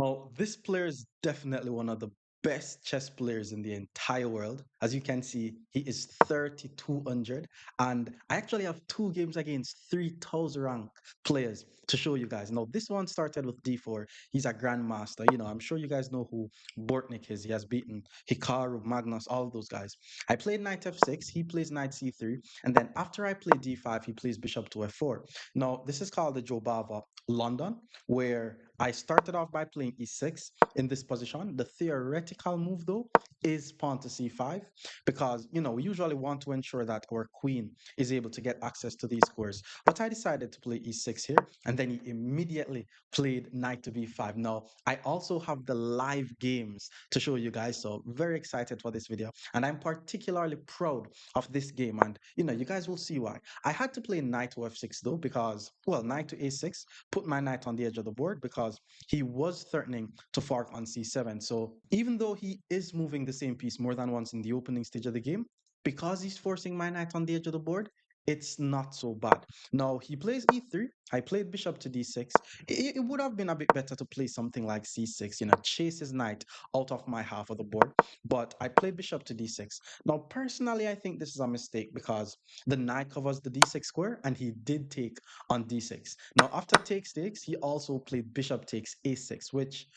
Well, this player is definitely one of the best chess players in the entire world. As you can see, he is 3,200. And I actually have two games against 3,000 rank players to show you guys. Now, this one started with D4. He's a Grandmaster. I'm sure you guys know who Bortnik is. He has beaten Hikaru, Magnus, all of those guys. I played Knight F6. He plays Knight C3. And then after I play D5, he plays Bishop to F4. Now, this is called the Jobava London, where I started off by playing e6 in this position. The theoretical move, though, is pawn to c5 because, we usually want to ensure that our queen is able to get access to these squares. But I decided to play e6 here, and then he immediately played knight to b5. Now, I also have the live games to show you guys, so very excited for this video. And I'm particularly proud of this game, and, you guys will see why. I had to play knight to f6, though, because, well, knight to a6 put my knight on the edge of the board because he was threatening to fork on c7. So even though he is moving the same piece more than once in the opening stage of the game, because he's forcing my knight on the edge of the board, it's not so bad. Now he plays e3. I played bishop to d6. It would have been a bit better to play something like c6, chase his knight out of my half of the board. But I played bishop to d6. Now, personally, I think this is a mistake because the knight covers the d6 square and he did take on d6. Now, after takes, he also played bishop takes a6, which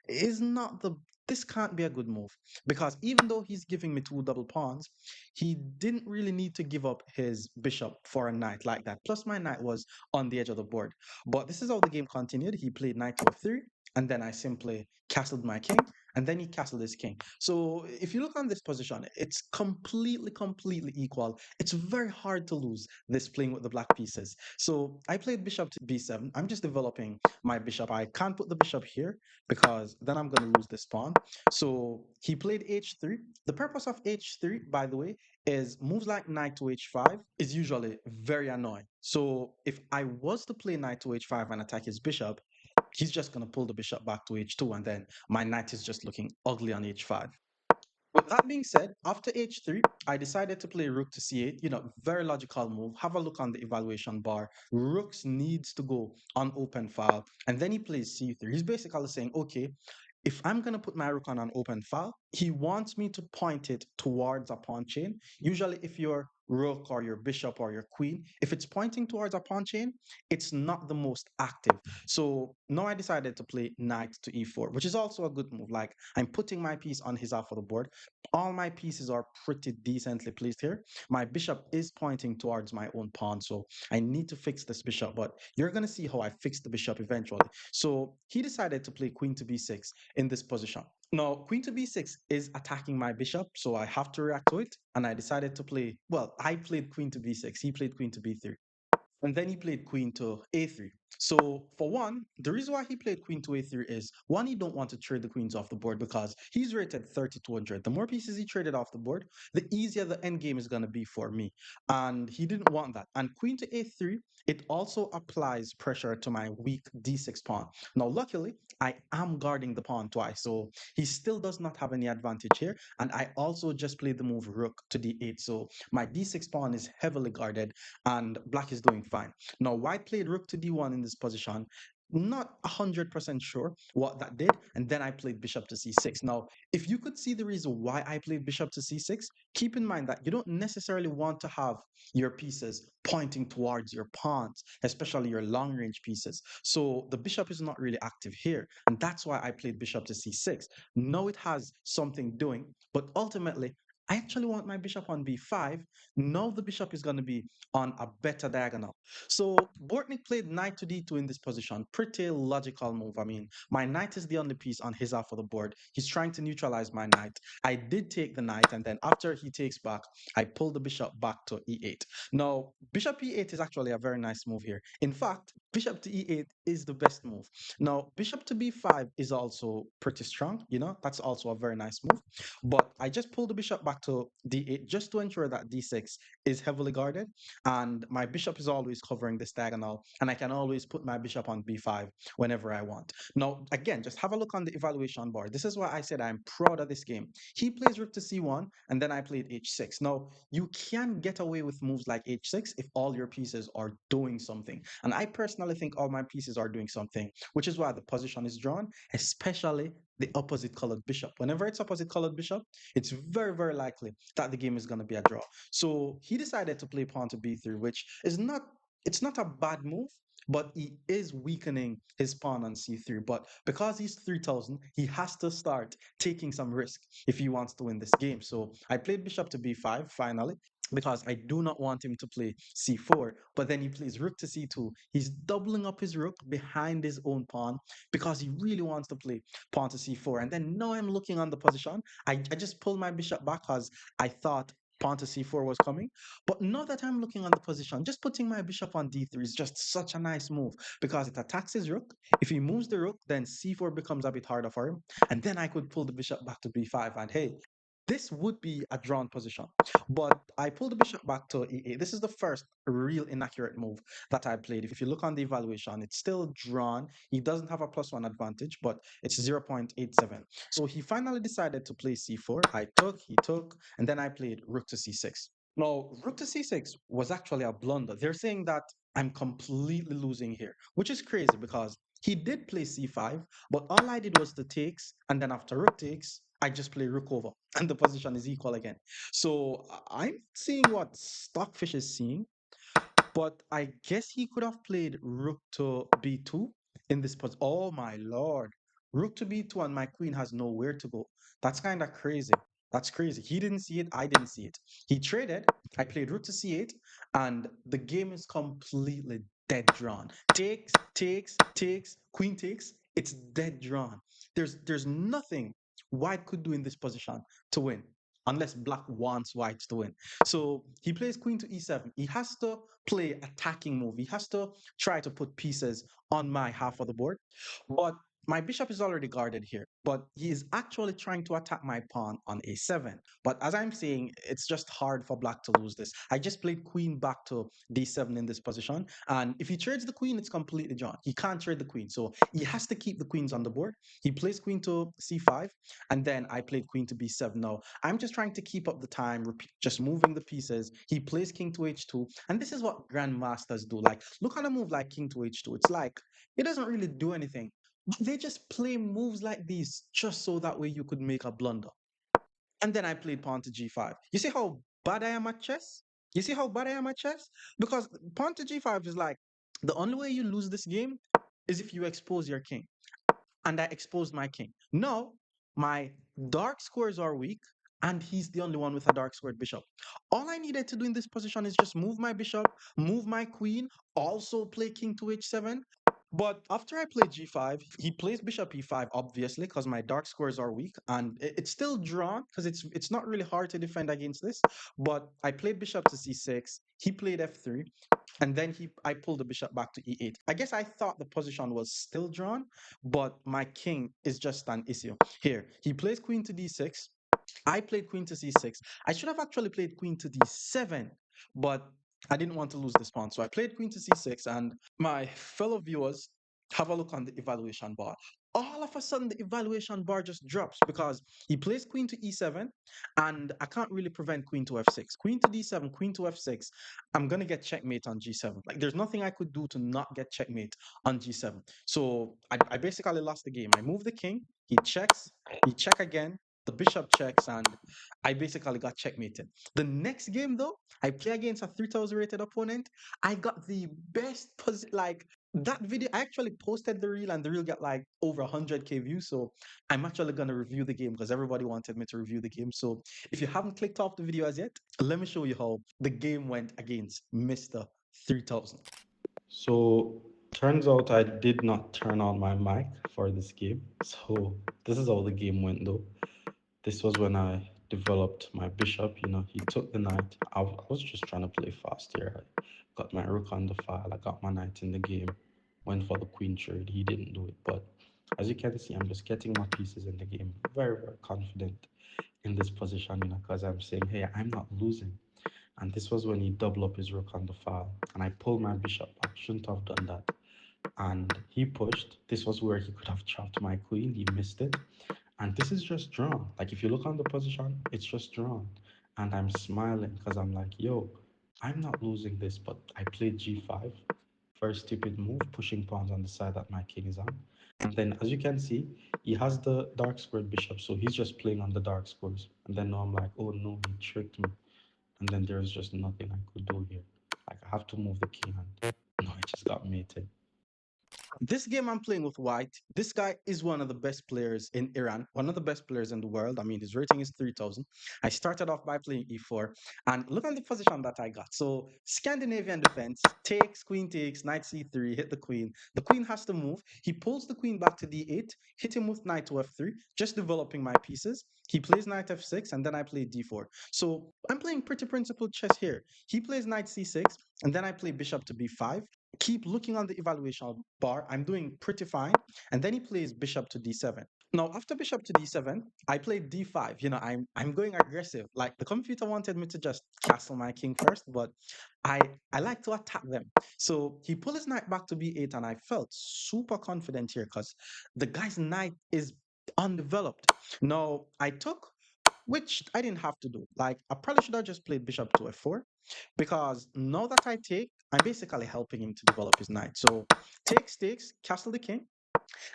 is not the this can't be a good move because even though he's giving me two double pawns, he didn't really need to give up his bishop for a knight like that. Plus, my knight was on the edge of the board. But this is how the game continued. He played knight to f3, and then I simply castled my king, and then he castled his king. So if you look on this position, it's completely equal. It's very hard to lose this playing with the black pieces. So I played bishop to b7. I'm just developing my bishop. I can't put the bishop here because then I'm going to lose this pawn. So he played h3. The purpose of h3, by the way, is moves like knight to h5 is usually very annoying. So if I was to play knight to h5 and attack his bishop, he's just going to pull the bishop back to h2, and then my knight is just looking ugly on h5. With that being said, after h3, I decided to play rook to c8. Very logical move. Have a look on the evaluation bar. Rooks needs to go on open file, and then he plays c3. He's basically saying, okay, if I'm going to put my rook on an open file, he wants me to point it towards a pawn chain. Usually, if your rook or your bishop or your queen, if it's pointing towards a pawn chain, it's not the most active. So now I decided to play knight to e4, which is also a good move. Like I'm putting my piece on his half of the board. All my pieces are pretty decently placed here. My bishop is pointing towards my own pawn, so I need to fix this bishop, but you're going to see how I fix the bishop eventually. So he decided to play queen to b6 in this position. Now, queen to b6 is attacking my bishop, so I have to react to it. And I decided to play, well, I played queen to b6. He played queen to b3. And then he played queen to a3. So for one, the reason why he played queen to a3 is one, he don't want to trade the queens off the board because he's rated 3,200. The more pieces he traded off the board, the easier the end game is going to be for me. And he didn't want that. And queen to a3, it also applies pressure to my weak d6 pawn. Now, luckily, I am guarding the pawn twice, so he still does not have any advantage here. And I also just played the move rook to d8, so my d6 pawn is heavily guarded and black is doing fine. Now, white played rook to d1 in this position. Not 100% sure what that did. And then I played bishop to c6. Now, if you could see the reason why I played bishop to c6, keep in mind that you don't necessarily want to have your pieces pointing towards your pawns, especially your long range pieces. So the bishop is not really active here. And that's why I played bishop to c6. Now it has something doing, but ultimately, I actually want my bishop on b5. Now the bishop is going to be on a better diagonal. So Bortnik played knight to d2 in this position. Pretty logical move. I mean, my knight is the only piece on his half of the board. He's trying to neutralize my knight. I did take the knight, and then after he takes back, I pull the bishop back to e8. Now, bishop e8 is actually a very nice move here. In fact, bishop to e8 is the best move. Now, bishop to b5 is also pretty strong. That's also a very nice move. But I just pulled the bishop back to d8 just to ensure that d6 is heavily guarded, and my bishop is always covering this diagonal, and I can always put my bishop on b5 whenever I want. Now, again, just have a look on the evaluation bar. This is why I said I'm proud of this game. He plays rook to c1, and then I played h6. Now, you can get away with moves like h6 if all your pieces are doing something. And I personally personally think all my pieces are doing something, which is why the position is drawn, especially the opposite colored bishop. Whenever it's opposite colored bishop, it's very, very likely that the game is going to be a draw. So he decided to play pawn to b3, which is not, it's not a bad move, but he is weakening his pawn on c3. But because he's 3,000, he has to start taking some risk if he wants to win this game. So I played bishop to b5 finally, because I do not want him to play c4. But then he plays rook to c2. He's doubling up his rook behind his own pawn because he really wants to play pawn to c4. And then now I'm looking on the position. I just pulled my bishop back because I thought pawn to c4 was coming. But now that I'm looking on the position, just putting my bishop on d3 is just such a nice move because it attacks his rook. If he moves the rook, then c4 becomes a bit harder for him. And then I could pull the bishop back to b5. And hey, this would be a drawn position. But I pulled the bishop back to e8. This is the first real inaccurate move that I played. If you look on the evaluation, it's still drawn. He doesn't have a +1 advantage, but it's 0.87. So he finally decided to play c4. I took, he took, and then I played rook to c6. Now, rook to c6 was actually a blunder. They're saying that I'm completely losing here, which is crazy because he did play c5, but all I did was the takes, and then after rook takes, I just play rook over, and the position is equal again. So I'm seeing what Stockfish is seeing, but I guess he could have played rook to b2 in this position. Oh my lord. Rook to b2 and my queen has nowhere to go. That's kind of crazy. That's crazy. He didn't see it. I didn't see it. He traded. I played rook to c8, and the game is completely dead drawn. Takes, takes, takes, queen takes. It's dead drawn. There's nothing white could do in this position to win, unless black wants whites to win. So he plays queen to e7. He has to play attacking move. He has to try to put pieces on my half of the board. But my bishop is already guarded here, but he is actually trying to attack my pawn on a7. But as I'm saying, it's just hard for black to lose this. I just played queen back to d7 in this position, and if he trades the queen, it's completely drawn. He can't trade the queen, so he has to keep the queens on the board. He plays queen to c5, and then I played queen to b7. Now, I'm just trying to keep up the time, just moving the pieces. He plays king to h2, and this is what grandmasters do. Like, look at a move like king to h2. It's like, it doesn't really do anything. But they just play moves like these just so that way you could make a blunder. And then I played pawn to g5. You see how bad I am at chess? You see how bad I am at chess? Because pawn to g5 is like, the only way you lose this game is if you expose your king. And I exposed my king. Now, my dark squares are weak, and he's the only one with a dark squared bishop. All I needed to do in this position is just move my bishop, move my queen, also play king to h7. But after I play g5, he plays bishop e5, obviously, because my dark squares are weak, and it's still drawn because it's not really hard to defend against this. But I played bishop to c6. He played f3, and then I pulled the bishop back to e8. I guess I thought the position was still drawn, but my king is just an issue. Here, he plays queen to d6. I played queen to c6. I should have actually played queen to d7, but I didn't want to lose this pawn. So I played queen to c6, and my fellow viewers, have a look on the evaluation bar. All of a sudden, the evaluation bar just drops because he plays queen to e7, and I can't really prevent queen to f6. Queen to d7, queen to f6. I'm going to get checkmate on g7. Like, there's nothing I could do to not get checkmate on g7. So I basically lost the game. I moved the king, he checks, he check again, the bishop checks, and I basically got checkmated. The next game, though, I play against a 3,000 rated opponent. I got the best position. Like, that video, I actually posted the reel, and the reel got like over 100K views. So I'm actually going to review the game because everybody wanted me to review the game. So if you haven't clicked off the video as yet, let me show you how the game went against Mr. 3000. So turns out I did not turn on my mic for this game. So this is how the game went though. This was when I developed my bishop. He took the knight. I was just trying to play fast here. I got my rook on the file. I got my knight in the game. Went for the queen trade. He didn't do it. But as you can see, I'm just getting my pieces in the game. Very, very confident in this position, because I'm saying, hey, I'm not losing. And this was when he doubled up his rook on the file. And I pulled my bishop. I shouldn't have done that. And he pushed. This was where he could have chopped my queen. He missed it. And this is just drawn. Like, if you look on the position, it's just drawn. And I'm smiling because I'm like, yo, I'm not losing this. But I played g5. Very stupid move, pushing pawns on the side that my king is on. And then, as you can see, he has the dark squared bishop, so he's just playing on the dark squares. And then now I'm like, oh no, he tricked me. And then there's just nothing I could do here. Like, I have to move the king, and no, I just got mated. This game I'm playing with white. This guy is one of the best players in Iran, one of the best players in the world. I mean, his rating is 3,000. I started off by playing e4, and look at the position that I got. So Scandinavian defense takes, knight c3, hit the queen. The queen has to move. He pulls the queen back to d8, hit him with knight to f3, just developing my pieces. He plays knight f6, and then I play d4. So I'm playing pretty principled chess here. He plays knight c6, and then I play bishop to b5. Keep looking on the evaluation bar. I'm doing pretty fine. And then he plays bishop to d7. Now, after bishop to d7, I played d5. I'm going aggressive. Like the computer wanted me to just castle my king first, but I like to attack them. So he pulled his knight back to b8, and I felt super confident here because the guy's knight is undeveloped. Now I took, which I didn't have to do. Like I probably should have just played bishop to f4 because now that I take, I'm basically helping him to develop his knight. So takes, castle the king,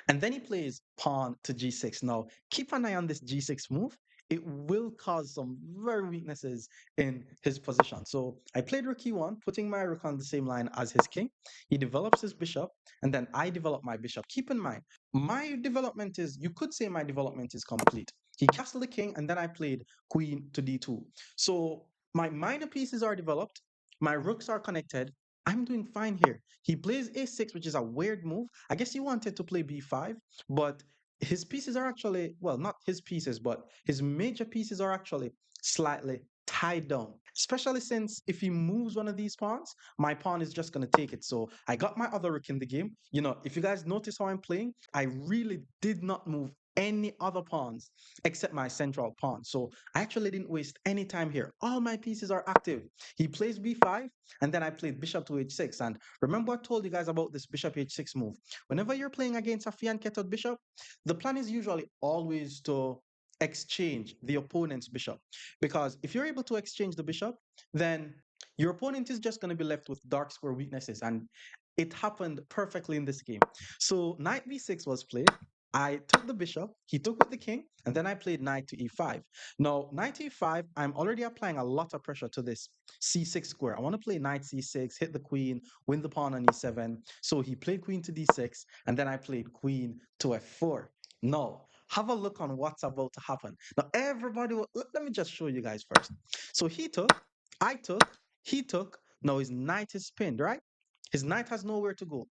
and then he plays pawn to g6. Now, keep an eye on this g6 move. It will cause some very weaknesses in his position. So I played rook e1, putting my rook on the same line as his king. He develops his bishop, and then I develop my bishop. Keep in mind, my development is, you could say my development is complete. He castled the king, and then I played queen to d2. So my minor pieces are developed, my rooks are connected. I'm doing fine here. He plays a6, which is a weird move. I guess he wanted to play b5, but his pieces are actually, well, not his pieces, but his major pieces are actually slightly tied down. Especially since if he moves one of these pawns, my pawn is just going to take it. So I got my other rook in the game. If you guys notice how I'm playing, I really did not move any other pawns except my central pawn. So I actually didn't waste any time here. All my pieces are active. He plays b5, and then I played bishop to h6. And remember, I told you guys about this bishop h6 move. Whenever you're playing against a fianchetted bishop, the plan is usually always to exchange the opponent's bishop. Because if you're able to exchange the bishop, then your opponent is just going to be left with dark square weaknesses. And it happened perfectly in this game. So knight b6 was played. I took the bishop, he took with the king, and then I played knight to e5. Now, knight e5, I'm already applying a lot of pressure to this c6 square. I want to play knight c6, hit the queen, win the pawn on e7. So he played queen to d6, and then I played queen to f4. Now, have a look on what's about to happen. Now, everybody, let me just show you guys first. So he took, I took, he took. Now his knight is pinned, right? His knight has nowhere to go.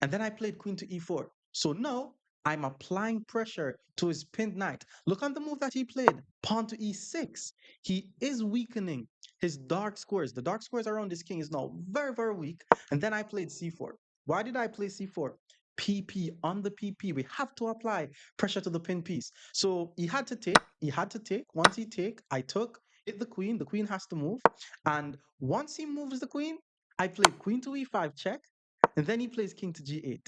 And then I played queen to e4. So now I'm applying pressure to his pinned knight. Look on the move that he played, pawn to e6. He is weakening his dark squares. The dark squares around this king is now very, very weak. And then I played c4. Why did I play c4? PP on the PP. We have to apply pressure to the pin piece. So he had to take. He had to take. Once he take, I took. Hit the queen. The queen has to move. And once he moves the queen, I played queen to e5 check, and then he plays king to g8.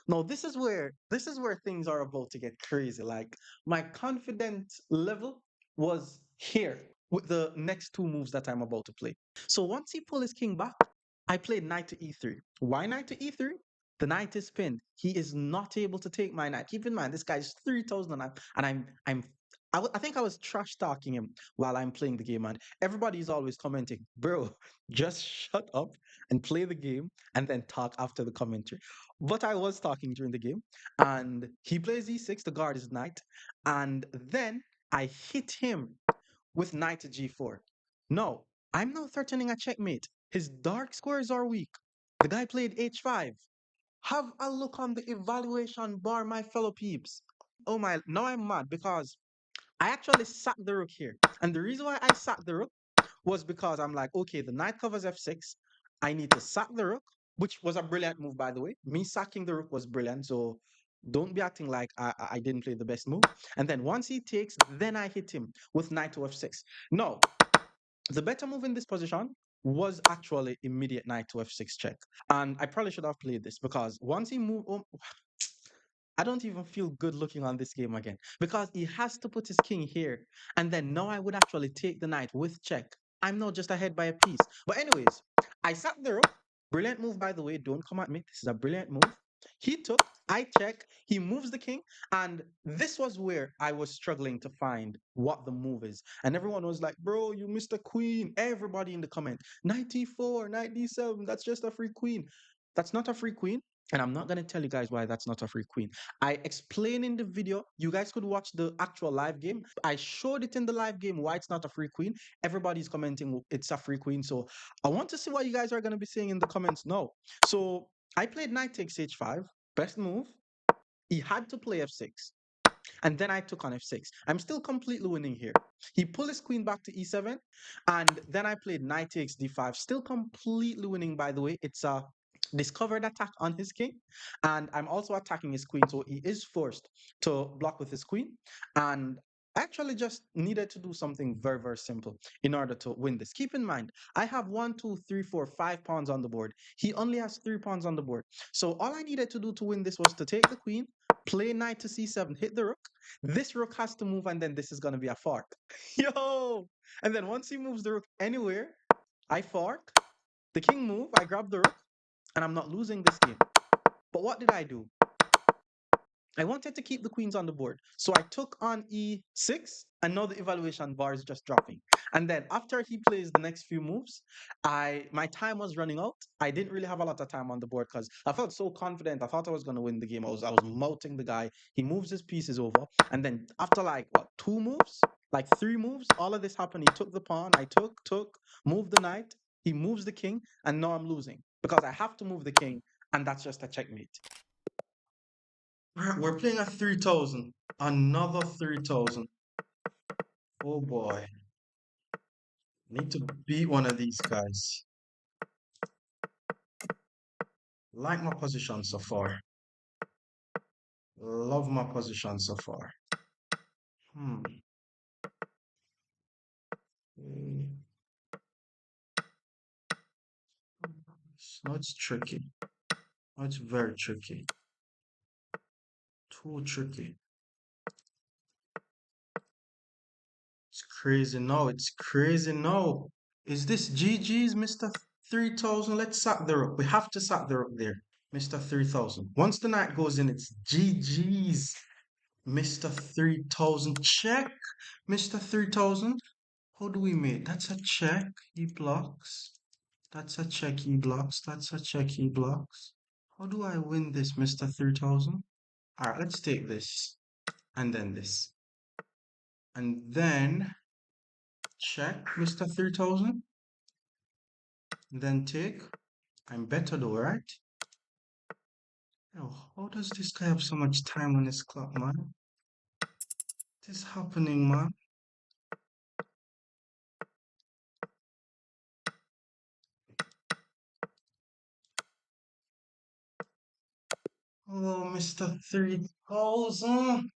Now this is where things are about to get crazy. Like my confidence level was here with the next two moves that I'm about to play. So once he pulled his king back, I played knight to e3. Why knight to e3? The knight is pinned. He is not able to take my knight. Keep in mind, this guy is 3,000, and I think I was trash talking him while I'm playing the game, and everybody's always commenting, bro, just shut up and play the game and then talk after the commentary. But I was talking during the game, and he plays e6 to guard his knight, and then I hit him with knight to g4. No, I'm now threatening a checkmate. His dark squares are weak. The guy played h5. Have a look on the evaluation bar, my fellow peeps. Oh my, now I'm mad because I actually sacked the rook here. And the reason why I sacked the rook was because I'm like, okay, the knight covers f6. I need to sack the rook, which was a brilliant move, by the way. Me sacking the rook was brilliant. So don't be acting like I didn't play the best move. And then once he takes, then I hit him with knight to f6. No, the better move in this position was actually immediate knight to f6 check. And I probably should have played this because once he moved, I don't even feel good looking on this game again because he has to put his king here. And then now I would actually take the knight with check. I'm not just ahead by a piece. But anyways, I sat the rook. Brilliant move, by the way. Don't come at me. This is a brilliant move. He took, I check, he moves the king. And this was where I was struggling to find what the move is. And everyone was like, bro, you missed a queen. Everybody in the comment, knight e4, knight d7, that's just a free queen. That's not a free queen. And I'm not going to tell you guys why that's not a free queen. I explain in the video. You guys could watch the actual live game. I showed it in the live game why it's not a free queen. Everybody's commenting it's a free queen. So I want to see what you guys are going to be saying in the comments now. So I played knight takes h5, best move. He had to play f6. And then I took on f6. I'm still completely winning here. He pulled his queen back to e7. And then I played knight takes d5. Still completely winning, by the way. It's a discovered attack on his king. And I'm also attacking his queen. So he is forced to block with his queen. And I actually just needed to do something very, very simple in order to win this. Keep in mind, I have 1, 2, 3, 4, 5 pawns on the board. He only has 3 pawns on the board. So all I needed to do to win this was to take the queen, play knight to c7, hit the rook. This rook has to move, and then this is going to be a fork. Yo! And then once he moves the rook anywhere, I fork. The king move, I grab the rook, and I'm not losing this game. But what did I do? I wanted to keep the queens on the board. So I took on e6, and now the evaluation bar is just dropping. And then after he plays the next few moves, my time was running out. I didn't really have a lot of time on the board because I felt so confident. I thought I was going to win the game. I was mouting the guy. He moves his pieces over. And then after like what, 2 moves? Like 3 moves, all of this happened. He took the pawn. I took, moved the knight. He moves the king, and now I'm losing because I have to move the king, and that's just a checkmate. We're playing at 3,000. Another 3,000. Oh boy. Need to beat one of these guys. Like my position so far. Love my position so far. Hmm. No, it's tricky. No, it's very tricky. Too tricky. It's crazy now. It's crazy now. Is this GG's, Mr. 3,000? Let's sack the rook. We have to sack the rook there, Mr. 3,000. Once the knight goes in, it's GG's. Mr. 3,000 check. Mr. 3,000. How do we make? That's a check. He blocks. That's a check. He blocks. That's a check. He blocks. How do I win this, Mr. 3,000? All right, let's take this and then this. And then check, Mr. 3,000. Then take. I'm better though, right? Oh, how does this guy have so much time on his clock, man? What is happening, man? Oh, Mr. 3,000.